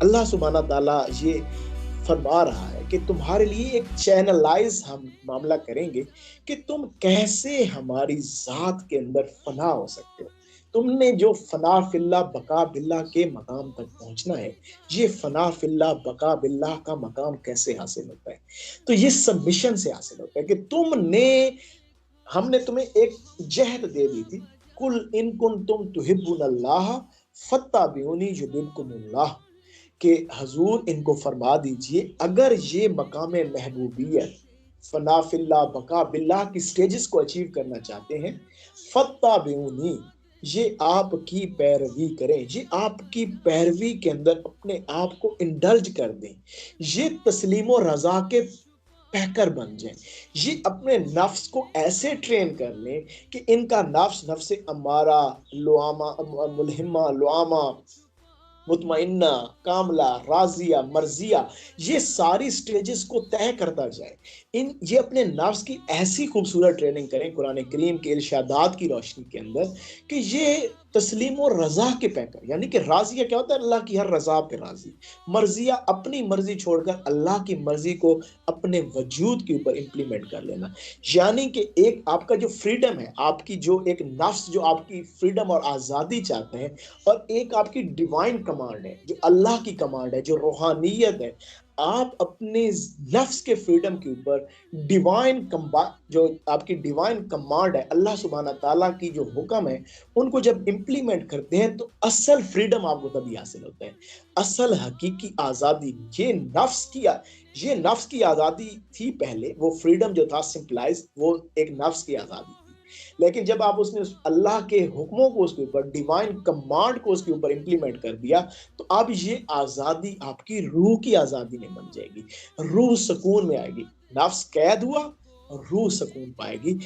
اللہ سبحانہ تعالیٰ یہ فرما رہا ہے کہ تمہارے لیے ایک چینلائز ہم معاملہ کریں گے کہ تم کیسے ہماری ذات کے اندر فنا ہو سکتے ہو۔ تم نے جو فنا فی اللہ بقا باللہ کے مقام تک پہنچنا ہے، یہ فنا فی اللہ بقا باللہ کا مقام کیسے حاصل ہوتا ہے؟ تو یہ سبمیشن سے حاصل ہوتا ہے کہ ہم نے تمہیں ایک جہد دے دی تھی، کل ان کنتم تحبون اللہ فاتبعونی یحببکم اللہ، کہ حضور ان کو فرما دیجئے اگر یہ مقام محبوبیت فنا فی اللہ بقا باللہ کی سٹیجز کو اچیو کرنا چاہتے ہیں، فاتبعونی، یہ آپ کی پیروی کریں، یہ آپ کی پیروی کے اندر اپنے آپ کو انڈلج کر دیں، یہ تسلیم و رضا کے پیکر بن جائیں، یہ اپنے نفس کو ایسے ٹرین کر لیں کہ ان کا نفس امارہ، لوامہ، ملہمہ، لوامہ، مطمئنہ، کاملہ، راضیہ، مرضیہ، یہ ساری سٹیجز کو طے کرتا جائے۔ یہ اپنے نفس کی ایسی خوبصورت ٹریننگ کریں قرآن کریم کے ارشادات کی روشنی کے اندر کہ یہ تسلیم و رضا کے پیکر، یعنی کہ راضیہ کیا ہوتا ہے؟ اللہ کی ہر رضا پہ راضی، مرضیہ اپنی مرضی چھوڑ کر اللہ کی مرضی کو اپنے وجود کے اوپر امپلیمنٹ کر لینا، یعنی کہ ایک آپ کا جو فریڈم ہے، آپ کی جو ایک نفس جو آپ کی فریڈم اور آزادی چاہتے ہیں، اور ایک آپ کی ڈیوائن کمانڈ ہے جو اللہ کی کمانڈ ہے، جو روحانیت ہے، آپ اپنے نفس کے فریڈم کے اوپر جو آپ کی ڈیوائن کمانڈ ہے، اللہ سبحانہ تعالیٰ کی جو حکم ہے، ان کو جب امپلیمنٹ کرتے ہیں تو اصل فریڈم آپ کو تبھی حاصل ہوتا ہے، اصل حقیقی آزادی۔ یہ نفس کی آزادی تھی پہلے، وہ فریڈم جو تھا سمپلائز، وہ ایک نفس کی آزادی تھی، لیکن جب آپ اس نے اللہ کے حکموں کو اس کے اوپر، ڈیوائن کمانڈ کو اس کے اوپر امپلیمنٹ کر دیا، تو اب یہ آزادی آپ کی روح کی آزادی میں بن جائے گی، روح سکون میں آئے گی، نفس قید ہوا اور روح سکون پائے گی۔